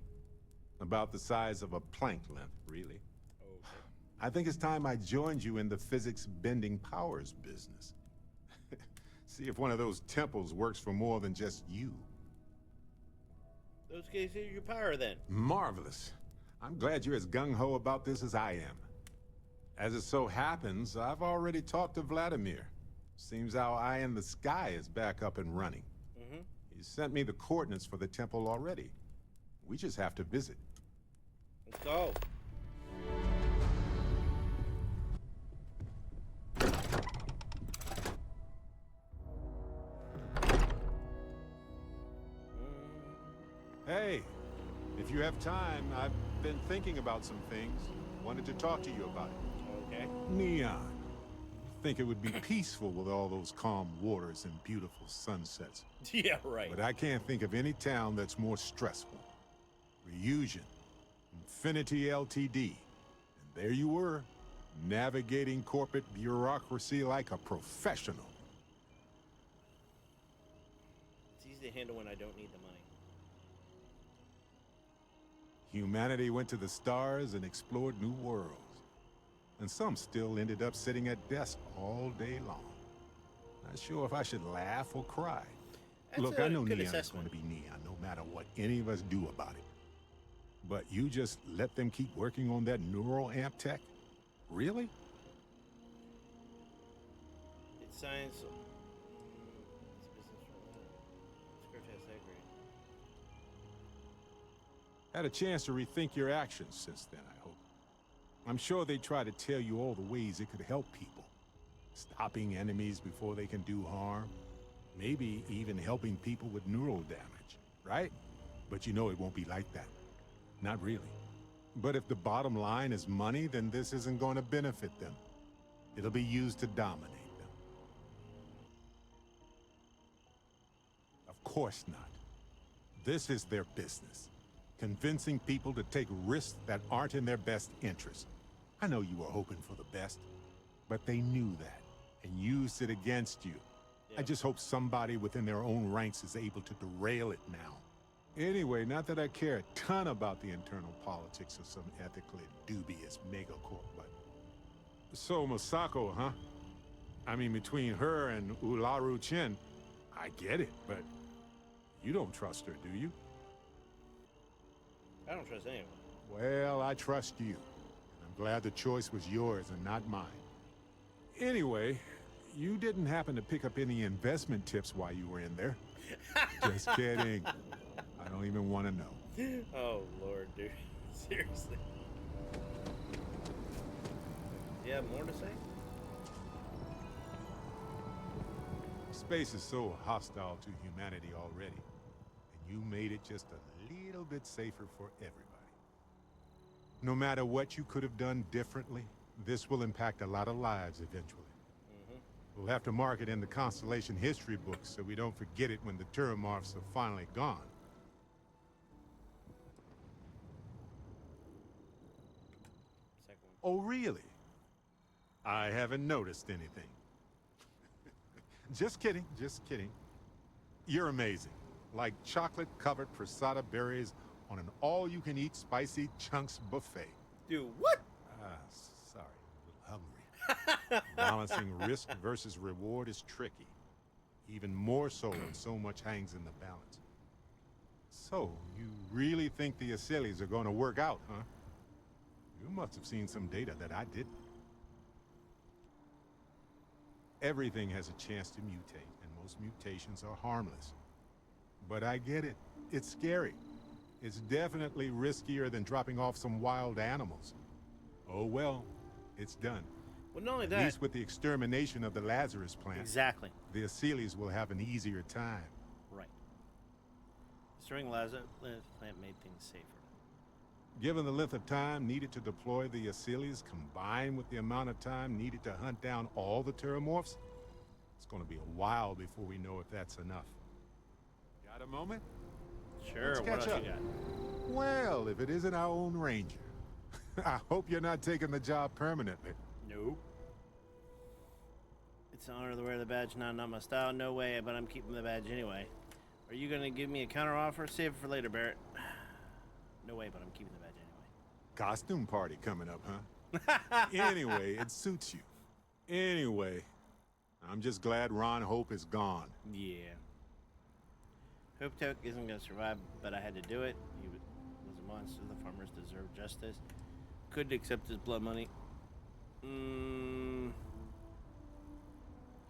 About the size of a plank length, really. Okay. I think it's time I joined you in the physics-bending powers business. See if one of those temples works for more than just you. Those guys are your power, then. Marvelous. I'm glad you're as gung-ho about this as I am. As it so happens, I've already talked to Vladimir. Seems our eye in the sky is back up and running. Mm-hmm. He sent me the coordinates for the temple already. We just have to visit. Let's go. Hey, if you have time, I've been thinking about some things. Wanted to talk to you about it. Okay. Neon. Think it would be peaceful with all those calm waters and beautiful sunsets. Yeah, right. But I can't think of any town that's more stressful. Reunion. Infinity Ltd. And there you were, navigating corporate bureaucracy like a professional. It's easy to handle when I don't need the money. Humanity went to the stars and explored new worlds. And some still ended up sitting at desks all day long. Not sure if I should laugh or cry. That's Look, a I know good Neon is assessment. going to be Neon, no matter what any of us do about it. But you just let them keep working on that neural amp tech? Really? It's science. It's business from that. Script has, I agree. Had a chance to rethink your actions since then, I hope. I'm sure they try to tell you all the ways it could help people. Stopping enemies before they can do harm. Maybe even helping people with neural damage, right? But you know it won't be like that. Not really. But if the bottom line is money, then this isn't going to benefit them. It'll be used to dominate them. Of course not. This is their business. Convincing people to take risks that aren't in their best interest. I know you were hoping for the best, but they knew that and used it against you. I just hope somebody within their own ranks is able to derail it now. Anyway, not that I care a ton about the internal politics of some ethically dubious megacorp, but... So, Masako, huh? I mean, between her and Ularu Chen, I get it, but you don't trust her, do you? I don't trust anyone. Well, I trust you. I'm glad the choice was yours and not mine. Anyway, you didn't happen to pick up any investment tips while you were in there. Just kidding. I don't even want to know. Oh, Lord, dude. Seriously. Do you have more to say? Space is so hostile to humanity already, and you made it just a little bit safer for everybody. No matter what you could have done differently, this will impact a lot of lives eventually. We'll have to mark it in the Constellation history books so we don't forget it when the Terramorphs are finally gone. Oh, really? I haven't noticed anything. Just kidding, just kidding. You're amazing. Like chocolate-covered prasada berries on an all-you-can-eat spicy chunks buffet. Dude, what? Sorry, a little hungry. Balancing risk versus reward is tricky. Even more so when so much hangs in the balance. So, you really think the Asylees are going to work out, huh? You must have seen some data that I didn't. Everything has a chance to mutate, and most mutations are harmless. But I get it. It's scary. It's definitely riskier than dropping off some wild animals. Oh well, it's done. Well, not only At that. least with the extermination of the Lazarus plant. Exactly. The Asylees will have an easier time. Right. Destroying Lazarus plant made things safer. Given the length of time needed to deploy the Asylees, combined with the amount of time needed to hunt down all the Terramorphs, it's going to be a while before we know if that's enough. Got a moment? Sure, Let's what catch else up. you got? Well, if it isn't our own Ranger. I hope you're not taking the job permanently. Nope. It's an honor to wear the badge, not my style. No way, but I'm keeping the badge anyway. Are you going to give me a counteroffer? Save it for later, Barrett. No way, but I'm keeping the badge anyway. Costume party coming up, huh? Anyway, it suits you. Anyway, I'm just glad Ron Hope is gone. Yeah. Hope Toke isn't going to survive, but I had to do it. He was a monster. The farmers deserve justice. Couldn't accept his blood money.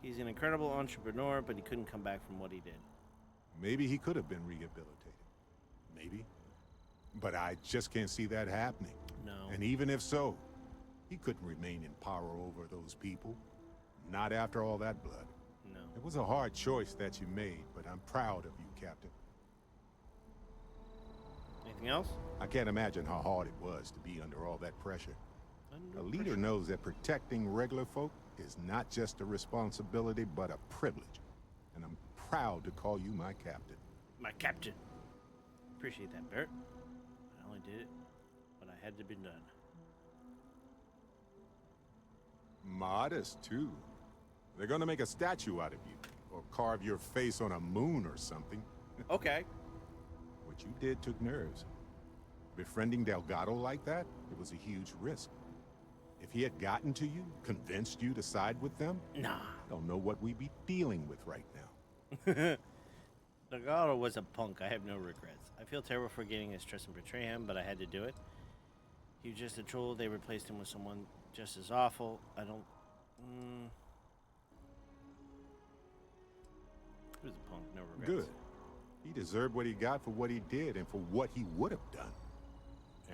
He's an incredible entrepreneur, but he couldn't come back from what he did. Maybe he could have been rehabilitated. Maybe. But I just can't see that happening. No. And even if so, he couldn't remain in power over those people. Not after all that blood. No. It was a hard choice that you made, but I'm proud of you, Captain. Anything else? I can't imagine how hard it was to be under all that pressure. A leader knows that protecting regular folk is not just a responsibility, but a privilege. And I'm proud to call you my captain. My captain. Appreciate that, Barrett. I only did it when I had to be done. Modest, too. They're gonna make a statue out of you, or carve your face on a moon or something. Okay. What you did took nerves. Befriending Delgado like that, it was a huge risk. If he had gotten to you, convinced you to side with them, Nah. I don't know what we'd be dealing with right now. Delgado was a punk. I have no regrets. I feel terrible for getting his trust and betray him, but I had to do it. He was just a troll. They replaced him with someone just as awful. I don't... He was a punk. No regrets. Good. He deserved what he got for what he did and for what he would have done.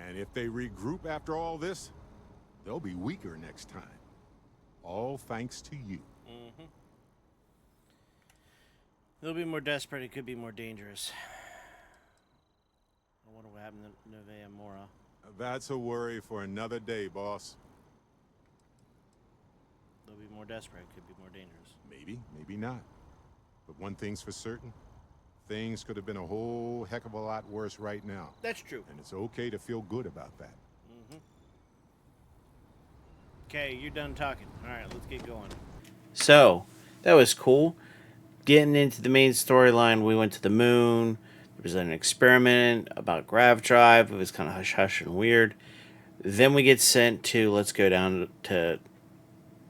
And if they regroup after all this, they'll be weaker next time. All thanks to you. Mm-hmm. They'll be more desperate. It could be more dangerous. I wonder what happened to Novea Mora. That's a worry for another day, boss. They'll be more desperate. It could be more dangerous. Maybe, maybe not. But one thing's for certain. Things could have been a whole heck of a lot worse right now. That's true. And it's okay to feel good about that. Mm-hmm. Okay, you're done talking. All right, let's get going. So, that was cool. Getting into the main storyline, we went to the moon. There was an experiment about grav drive. It was kind of hush-hush and weird. Then we get sent to, let's go down to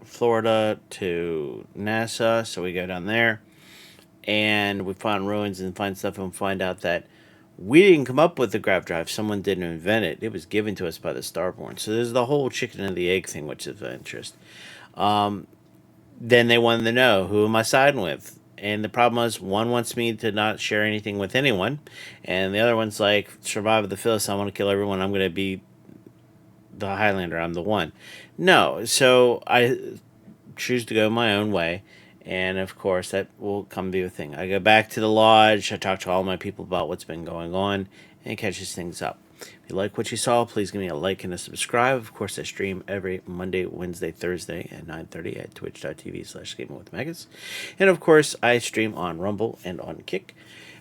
Florida to NASA. So we go down there. And we find ruins and find stuff and find out that we didn't come up with the grav drive. Someone didn't invent it. It was given to us by the Starborn. So there's the whole chicken and the egg thing, which is of interest. Then they wanted to know, who am I siding with? And the problem was, one wants me to not share anything with anyone. And the other one's like, survival of the fittest. I want to kill everyone. I'm going to be the Highlander. I'm the one. No. So I choose to go my own way. And of course, that will come be a thing. I go back to the lodge. I talk to all my people about what's been going on, and it catches things up. If you like what you saw, please give me a like and a subscribe. Of course, I stream every Monday, Wednesday, Thursday at 9:30 at twitch.tv/gamingwithmagus. And of course, I stream on Rumble and on Kick.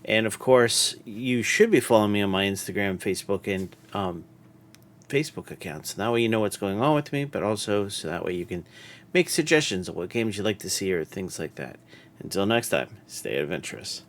And of course, you should be following me on my Instagram, Facebook, and Facebook accounts. That way you know what's going on with me, but also so that way you can make suggestions of what games you'd like to see or things like that. Until next time, stay adventurous.